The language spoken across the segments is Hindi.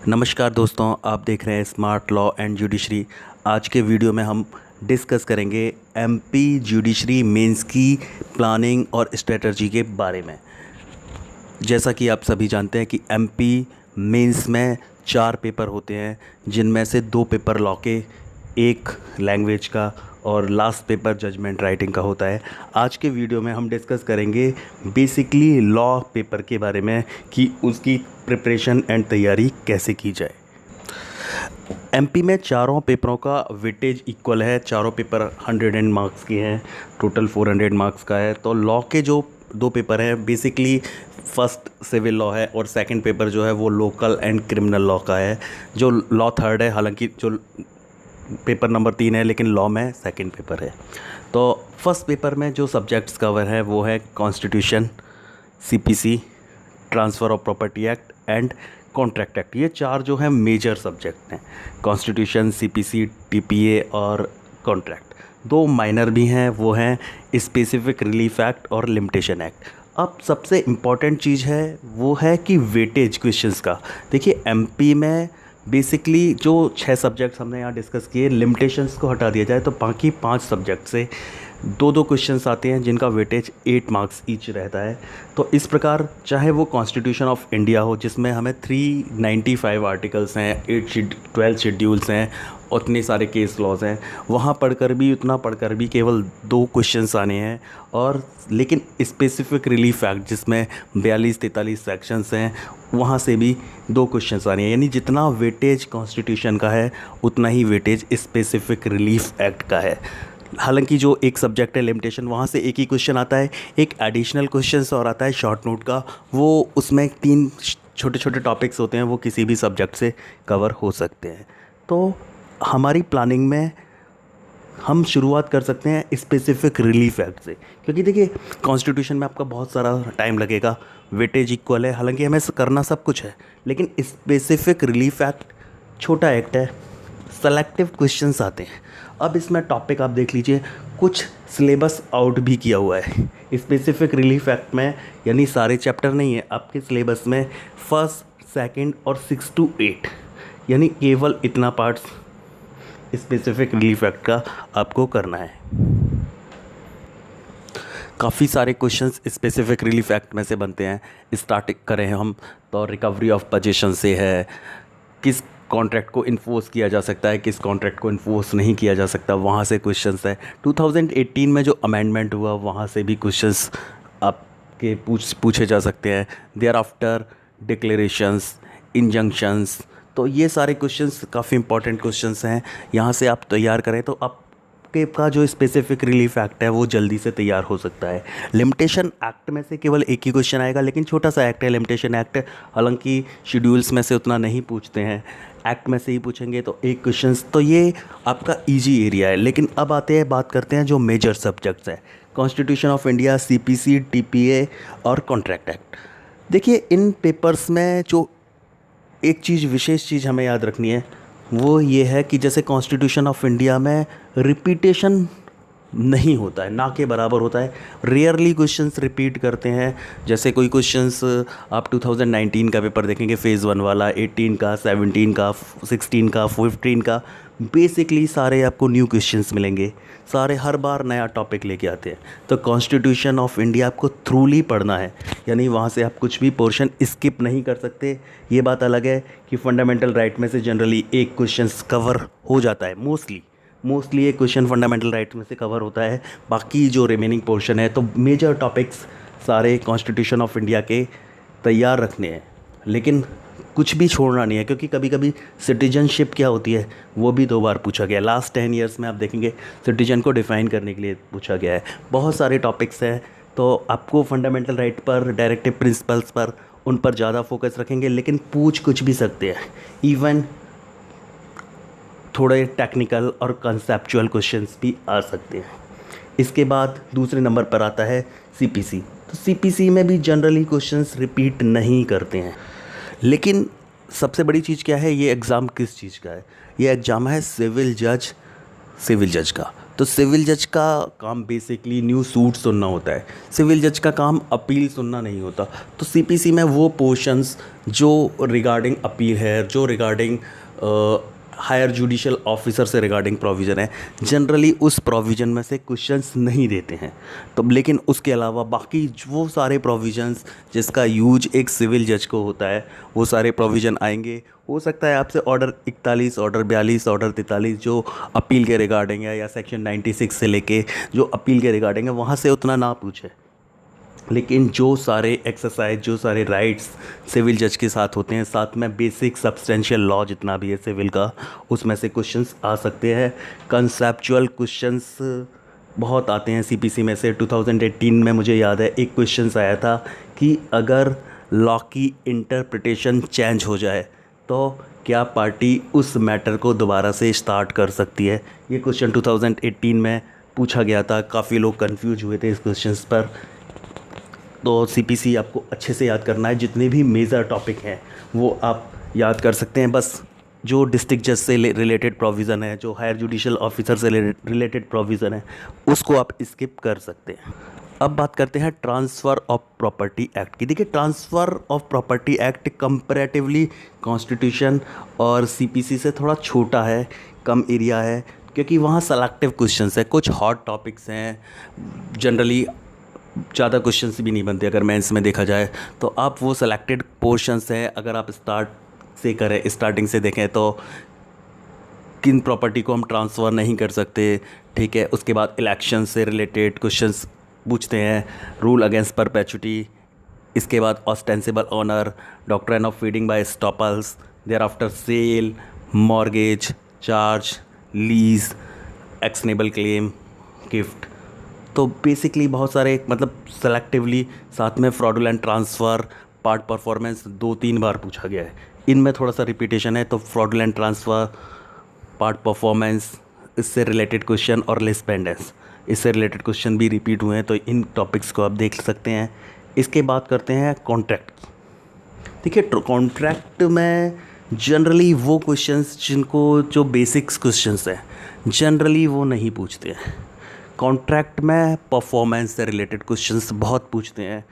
नमस्कार दोस्तों, आप देख रहे हैं स्मार्ट लॉ एंड जुडिशरी। आज के वीडियो में हम डिस्कस करेंगे एमपी जुडिशरी मेंस की प्लानिंग और स्ट्रेटजी के बारे में। जैसा कि आप सभी जानते हैं कि एमपी मेंस में 4 पेपर होते हैं, जिनमें से 2 पेपर लॉ के, 1 लैंग्वेज का और लास्ट पेपर जजमेंट राइटिंग का होता है। आज के वीडियो में हम डिस्कस करेंगे बेसिकली लॉ पेपर के बारे में कि उसकी प्रिपरेशन एंड तैयारी कैसे की जाए। एमपी में चारों पेपरों का वेटेज इक्वल है। चारों पेपर 100 मार्क्स के हैं, टोटल 400 मार्क्स का है। तो लॉ के जो 2 पेपर हैं बेसिकली फर्स्ट सिविल लॉ है और सेकंड पेपर जो है वो लोकल एंड क्रिमिनल लॉ का है। जो लॉ थर्ड है, हालांकि जो पेपर नंबर 3 है लेकिन लॉ में सेकंड पेपर है। तो फर्स्ट पेपर में जो सब्जेक्ट्स कवर है वो है constitution, CPC, transfer of property act and contract act. ये 4 जो है मेजर सब्जेक्ट हैं, कॉन्स्टिट्यूशन, सीपीसी, टीपीए और कॉन्ट्रैक्ट। 2 माइनर भी हैं, वो हैं स्पेसिफिक रिलीफ एक्ट और लिमिटेशन एक्ट। अब सबसे इम्पॉर्टेंट चीज़ है वो है कि वेटेज क्वेश्चंस का। देखिए एमपी में बेसिकली जो 6 सब्जेक्ट्स हमने यहाँ डिस्कस किए, लिमिटेशंस को हटा दिया जाए तो बाकी 5 सब्जेक्ट से 2-2 क्वेश्चंस आते हैं जिनका वेटेज 8 मार्क्स ईच रहता है। तो इस प्रकार चाहे वो कॉन्स्टिट्यूशन ऑफ इंडिया हो जिसमें हमें 395 आर्टिकल्स हैं, 12 शेड्यूल्स हैं, उतने सारे केस लॉज हैं, वहाँ पढ़कर भी केवल 2 क्वेश्चंस आने हैं। और लेकिन स्पेसिफिक रिलीफ एक्ट जिसमें 42-43 सेक्शंस हैं, वहाँ से भी 2 क्वेश्चंस आने हैं। यानी जितना वेटेज कॉन्स्टिट्यूशन का है उतना ही वेटेज स्पेसिफिक रिलीफ एक्ट का है। हालांकि जो एक सब्जेक्ट है लिमिटेशन, वहाँ से एक ही क्वेश्चन आता है। एक एडिशनल क्वेश्चन और आता है शॉर्ट नोट का, वो उसमें 3 छोटे छोटे टॉपिक्स होते हैं, वो किसी भी सब्जेक्ट से कवर हो सकते हैं। तो हमारी प्लानिंग में हम शुरुआत कर सकते हैं स्पेसिफिक रिलीफ एक्ट से, क्योंकि देखिए कॉन्स्टिट्यूशन में आपका बहुत सारा टाइम लगेगा, वेटेज इक्वल है, हालांकि हमें करना सब कुछ है, लेकिन स्पेसिफिक रिलीफ एक्ट छोटा एक्ट है, सेलेक्टिव क्वेश्चंस आते हैं। अब इसमें टॉपिक आप देख लीजिए, कुछ सिलेबस आउट भी किया हुआ है स्पेसिफिक रिलीफ एक्ट में, यानी सारे चैप्टर नहीं है आपके सिलेबस में। फर्स्ट, सेकंड और 6 to 8 यानी केवल इतना पार्ट्स स्पेसिफिक रिलीफ एक्ट का आपको करना है। काफ़ी सारे क्वेश्चंस स्पेसिफिक रिलीफ एक्ट में से बनते हैं। स्टार्ट करें हम तो रिकवरी ऑफ पोजीशन से है, किस कॉन्ट्रैक्ट को इन्फोर्स किया जा सकता है, किस कॉन्ट्रैक्ट को इन्फोर्स नहीं किया जा सकता, वहाँ से क्वेश्चंस है। 2018 में जो अमेंडमेंट हुआ वहाँ से भी क्वेश्चंस आपके पूछे जा सकते हैं। देयर आफ्टर डिक्लेरेशंस, इंजंक्शंस, तो ये सारे क्वेश्चंस काफ़ी इंपॉर्टेंट क्वेश्चंस हैं। यहाँ से आप तैयार करें तो आपके का जो स्पेसिफिक रिलीफ एक्ट है वो जल्दी से तैयार हो सकता है। लिमिटेशन एक्ट में से केवल एक ही क्वेश्चन आएगा, लेकिन छोटा सा एक्ट है लिमिटेशन एक्ट, हालांकि शेड्यूल्स में से उतना नहीं पूछते हैं, एक्ट में से ही पूछेंगे तो 1 क्वेश्चन, तो ये आपका ईजी एरिया है। लेकिन अब बात करते हैं जो मेजर सब्जेक्ट्स है, constitution of India, CPC, TPA और कॉन्ट्रैक्ट एक्ट। देखिए इन पेपर्स में जो एक चीज़, विशेष चीज़ हमें याद रखनी है वो ये है कि जैसे कॉन्स्टिट्यूशन ऑफ इंडिया में रिपीटेशन नहीं होता है, ना के बराबर होता है। रेयरली क्वेश्चंस रिपीट करते हैं। जैसे कोई क्वेश्चंस आप 2019 का पेपर देखेंगे, फेज़ 1 वाला, 18 का, 17 का, 16 का, 15 का, बेसिकली सारे आपको न्यू क्वेश्चंस मिलेंगे। सारे हर बार नया टॉपिक लेके आते हैं। तो कॉन्स्टिट्यूशन ऑफ इंडिया आपको थ्रूली पढ़ना है, यानी वहाँ से आप कुछ भी पोर्शन स्किप नहीं कर सकते। ये बात अलग है कि फंडामेंटल राइट में से जनरली 1 क्वेश्चन कवर हो जाता है, मोस्टली एक क्वेश्चन फंडामेंटल राइट्स में से कवर होता है। बाकी जो रिमेनिंग पोर्शन है, तो मेजर टॉपिक्स सारे कॉन्स्टिट्यूशन ऑफ इंडिया के तैयार रखने हैं, लेकिन कुछ भी छोड़ना नहीं है, क्योंकि कभी कभी सिटीजनशिप क्या होती है वो भी 2 बार पूछा गया। लास्ट 10 ईयर्स में आप देखेंगे सिटीजन को डिफ़ाइन करने के लिए पूछा गया है। बहुत सारे टॉपिक्स हैं, तो आपको फंडामेंटल राइट पर, डायरेक्टिव प्रिंसिपल्स पर, उन पर ज़्यादा फोकस रखेंगे, लेकिन पूछ कुछ भी सकते हैं। इवन थोड़े टेक्निकल और कंसेप्चुअल क्वेश्चंस भी आ सकते हैं। इसके बाद दूसरे नंबर पर आता है सीपीसी। तो सीपीसी में भी जनरली क्वेश्चंस रिपीट नहीं करते हैं, लेकिन सबसे बड़ी चीज़ क्या है, ये एग्ज़ाम किस चीज़ का है? ये एग्ज़ाम है सिविल जज का। तो सिविल जज का काम बेसिकली न्यू सूट सुनना होता है। सिविल जज का काम अपील सुनना नहीं होता। तो सीपीसी में वो पोर्शंस जो रिगार्डिंग अपील है, जो रिगार्डिंग हायर जुडिशियल ऑफिसर से रिगार्डिंग प्रोविज़न है, जनरली उस प्रोविज़न में से क्वेश्चंस नहीं देते हैं। तो लेकिन उसके अलावा बाकी वो सारे प्रोविज़न्स जिसका यूज एक सिविल जज को होता है, वो सारे प्रोविज़न आएंगे। हो सकता है आपसे ऑर्डर 41, ऑर्डर 42, ऑर्डर 43 जो अपील के रिगार्डिंग है, या सेक्शन 96 से लेके जो अपील के रिगार्डिंग है वहाँ से उतना ना पूछे, लेकिन जो सारे एक्सरसाइज, जो सारे राइट्स सिविल जज के साथ होते हैं, साथ में बेसिक सब्सटेंशियल लॉ जितना भी है सिविल का, उसमें से क्वेश्चंस आ सकते हैं। कंसेप्चुअल क्वेश्चंस बहुत आते हैं सीपीसी में से। 2018 में मुझे याद है एक क्वेश्चंस आया था कि अगर लॉ की इंटरप्रिटेशन चेंज हो जाए तो क्या पार्टी उस मैटर को दोबारा से स्टार्ट कर सकती है। ये क्वेश्चन 2018 में पूछा गया था। काफ़ी लोग कंफ्यूज हुए थे इस क्वेश्चंस पर। तो सीपीसी आपको अच्छे से याद करना है। जितने भी मेजर टॉपिक हैं वो आप याद कर सकते हैं। बस जो डिस्ट्रिक्ट जज से रिलेटेड प्रोविज़न है, जो हायर जुडिशियल ऑफिसर से रिलेटेड प्रोविज़न है, उसको आप स्किप कर सकते हैं। अब बात करते हैं ट्रांसफ़र ऑफ प्रॉपर्टी एक्ट की। देखिए, transfer of property act comparatively constitution और सीपीसी से थोड़ा छोटा है, कम एरिया है, क्योंकि वहाँ सेलेक्टिव क्वेश्चंस है, कुछ हॉट टॉपिक्स हैं। जनरली ज़्यादा क्वेश्चंस भी नहीं बनते अगर मेंस में देखा जाए, तो आप वो सेलेक्टेड पोर्शंस हैं। अगर आप स्टार्टिंग से देखें तो किन प्रॉपर्टी को हम ट्रांसफ़र नहीं कर सकते, ठीक है। उसके बाद इलेक्शन से रिलेटेड क्वेश्चंस पूछते हैं, रूल अगेंस्ट परपेचुटी। इसके बाद ostensible owner, doctrine of feeding by estoppels, thereafter sale, mortgage, charge, lease, actionable claim, gift. तो बेसिकली बहुत सारे, मतलब सेलेक्टिवली। साथ में फ्रॉडुलेंट ट्रांसफ़र, पार्ट परफॉर्मेंस 2-3 बार पूछा गया है। इनमें थोड़ा सा रिपीटेशन है। तो फ्रॉडुलेंट ट्रांसफ़र, पार्ट परफॉर्मेंस, इससे रिलेटेड क्वेश्चन, और लिस्ट पेंडेंस, इससे रिलेटेड क्वेश्चन भी रिपीट हुए हैं। तो इन टॉपिक्स को आप देख सकते हैं। इसके बाद करते हैं कॉन्ट्रैक्ट की। देखिए, कॉन्ट्रैक्ट में जनरली वो क्वेश्चंस जो बेसिक्स क्वेश्चंस हैं, जनरली वो नहीं पूछते हैं। कॉन्ट्रैक्ट में परफॉर्मेंस से रिलेटेड क्वेश्चंस बहुत पूछते हैं।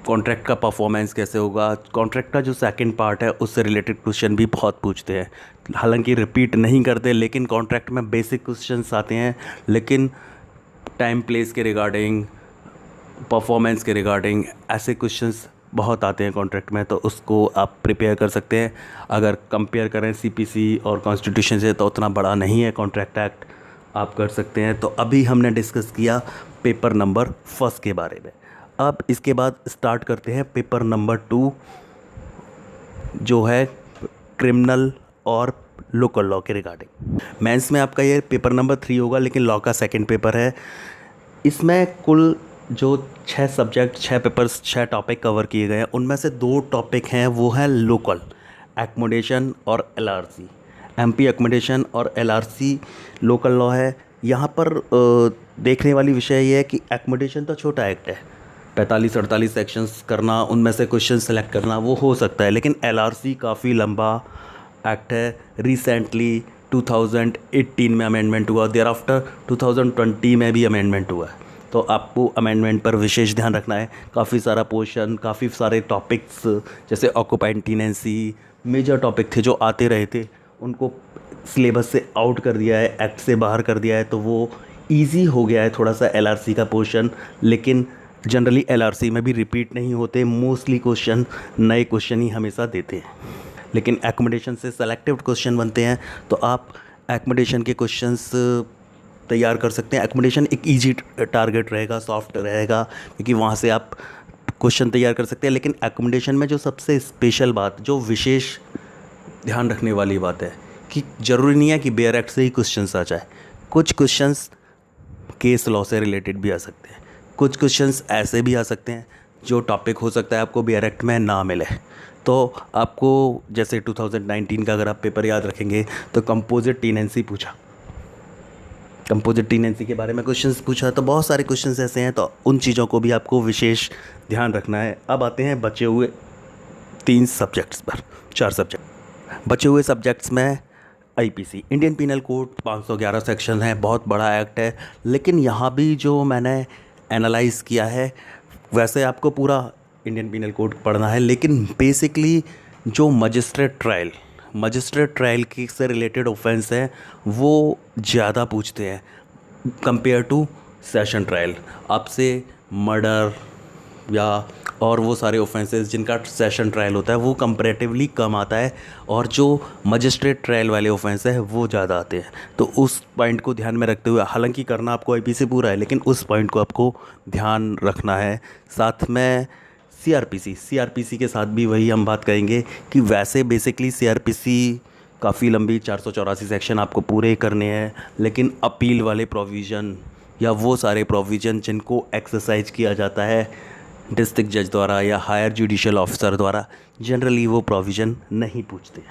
कॉन्ट्रैक्ट का परफॉर्मेंस कैसे होगा, कॉन्ट्रैक्ट का जो सेकंड पार्ट है उससे रिलेटेड क्वेश्चन भी बहुत पूछते हैं। हालांकि रिपीट नहीं करते, लेकिन कॉन्ट्रैक्ट में बेसिक क्वेश्चंस आते हैं। लेकिन टाइम प्लेस के रिगार्डिंग, परफॉर्मेंस के रिगार्डिंग ऐसे क्वेश्चंस बहुत आते हैं कॉन्ट्रैक्ट में। तो उसको आप प्रिपेयर कर सकते हैं। अगर कंपेयर करें सीपीसी और कॉन्स्टिट्यूशन से तो उतना बड़ा नहीं है कॉन्ट्रैक्ट एक्ट, आप कर सकते हैं। तो अभी हमने डिस्कस किया पेपर नंबर 1 के बारे में। अब इसके बाद स्टार्ट करते हैं पेपर नंबर 2, जो है क्रिमिनल और लोकल लॉ के रिगार्डिंग। मेंस में आपका ये पेपर नंबर 3 होगा, लेकिन लॉ का सेकंड पेपर है। इसमें कुल जो 6 सब्जेक्ट, 6 पेपर्स, 6 टॉपिक कवर किए गए हैं। उनमें से 2 टॉपिक हैं, वो है लोकल, एकोमोडेशन और एलआरसी। एमपी एकोमोडेशन और एलआरसी लोकल लॉ है। यहाँ पर देखने वाली विषय ये है कि एकोमोडेशन तो छोटा एक्ट है, 45-48 सेक्शंस करना, उनमें से क्वेश्चन सेलेक्ट करना, वो हो सकता है। लेकिन एलआरसी काफ़ी लंबा एक्ट है। रिसेंटली 2018 में अमेंडमेंट हुआ, देयर आफ्टर 2020 में भी अमेंडमेंट हुआ है। तो आपको अमेंडमेंट पर विशेष ध्यान रखना है। काफ़ी सारा पोर्शन, काफ़ी सारे टॉपिक्स, जैसे ऑक्युपाइड टेनेंसी, मेजर टॉपिक थे जो आते रहे थे, उनको सिलेबस से आउट कर दिया है, एक्ट से बाहर कर दिया है। तो वो इजी हो गया है थोड़ा सा एलआरसी का पोर्शन। लेकिन जनरली एलआरसी में भी रिपीट नहीं होते, मोस्टली क्वेश्चन नए क्वेश्चन ही हमेशा देते हैं। लेकिन एकोमोडेशन से सेलेक्टिव क्वेश्चन बनते हैं, तो आप एकोमोडेशन के क्वेश्चंस तैयार कर सकते हैं। एकोमोडेशन एक इजी टारगेट रहेगा, सॉफ्ट रहेगा, क्योंकि वहाँ से आप क्वेश्चन तैयार कर सकते हैं। लेकिन एकोमोडेशन में जो सबसे स्पेशल बात, जो विशेष ध्यान रखने वाली बात है कि ज़रूरी नहीं है कि बेयर एक्ट से ही क्वेश्चंस आ जाए। कुछ क्वेश्चंस केस लॉ से रिलेटेड भी आ सकते हैं, कुछ क्वेश्चंस ऐसे भी आ सकते हैं जो टॉपिक हो सकता है आपको बेयर एक्ट में ना मिले। तो आपको जैसे 2019 का अगर आप पेपर याद रखेंगे तो कंपोजिट टेनेंसी पूछा, कंपोजिट टेनेंसी के बारे में क्वेश्चंस पूछा। तो बहुत सारे क्वेश्चंस ऐसे हैं, तो उन चीज़ों को भी आपको विशेष ध्यान रखना है। अब आते हैं बचे हुए 3 सब्जेक्ट्स पर, 4 सब्जेक्ट। बचे हुए सब्जेक्ट्स में IPC Indian penal code 511 section है, बहुत बड़ा एक्ट है। लेकिन यहाँ भी जो मैंने एनालाइज़ किया है, वैसे आपको पूरा इंडियन पिनल कोड पढ़ना है, लेकिन बेसिकली जो मजिस्ट्रेट ट्रायल की से रिलेटेड ऑफेंस हैं वो ज़्यादा पूछते हैं कंपेयर टू सेशन ट्रायल। आपसे मर्डर या और वो सारे ऑफेंसेस जिनका सेशन ट्रायल होता है वो कंपैरेटिवली कम आता है, और जो मजिस्ट्रेट ट्रायल वाले ऑफेंस है वो ज़्यादा आते हैं। तो उस पॉइंट को ध्यान में रखते हुए, हालांकि करना आपको आईपीसी पूरा है, लेकिन उस पॉइंट को आपको ध्यान रखना है। साथ में सीआरपीसी के साथ भी वही हम बात करेंगे कि वैसे बेसिकली सीआरपीसी काफ़ी लंबी 484 सेक्शन आपको पूरे करने हैं, लेकिन अपील वाले प्रोविज़न या वो सारे प्रोविज़न जिनको एक्सरसाइज किया जाता है डिस्ट्रिक्ट जज द्वारा या हायर जुडिशियल ऑफिसर द्वारा, जनरली वो प्रोविज़न नहीं पूछते।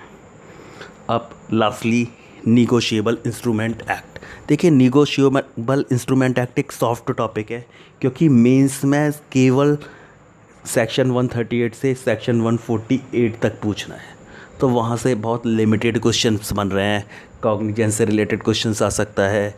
अब लास्टली निगोशिएबल इंस्ट्रूमेंट एक्ट। देखिए, निगोशिएबल इंस्ट्रूमेंट एक्ट एक सॉफ्ट टॉपिक है, क्योंकि मेंस में केवल सेक्शन 138 से सेक्शन 148 तक पूछना है, तो वहाँ से बहुत लिमिटेड क्वेश्चंस बन रहे हैं। कॉग्निजेंस से रिलेटेड क्वेश्चंस आ सकता है,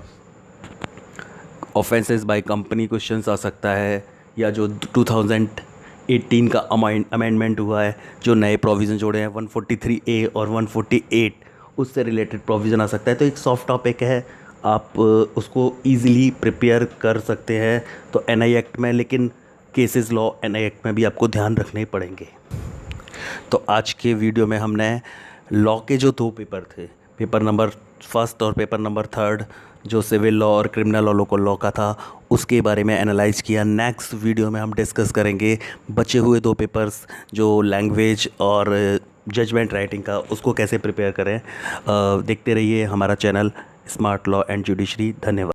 ऑफेंसेस बाय कंपनी क्वेश्चंस आ सकता है, या जो 2018 का अमेंडमेंट हुआ है, जो नए प्रोविज़न जोड़े हैं 143A और 148, उससे रिलेटेड प्रोविज़न आ सकता है। तो एक सॉफ्ट टॉपिक है, आप उसको ईज़िली प्रिपेयर कर सकते हैं तो एनआई एक्ट में, लेकिन केसेस लॉ एनआई एक्ट में भी आपको ध्यान रखने पड़ेंगे। तो आज के वीडियो में हमने लॉ के जो 2 पेपर थे, पेपर नंबर 1 और पेपर नंबर 3, जो सिविल लॉ और क्रिमिनल लॉ का था, उसके बारे में एनालाइज किया। नेक्स्ट वीडियो में हम डिस्कस करेंगे बचे हुए 2 पेपर्स, जो लैंग्वेज और जजमेंट राइटिंग का, उसको कैसे प्रिपेयर करें। देखते रहिए हमारा channel smart law and judiciary. धन्यवाद।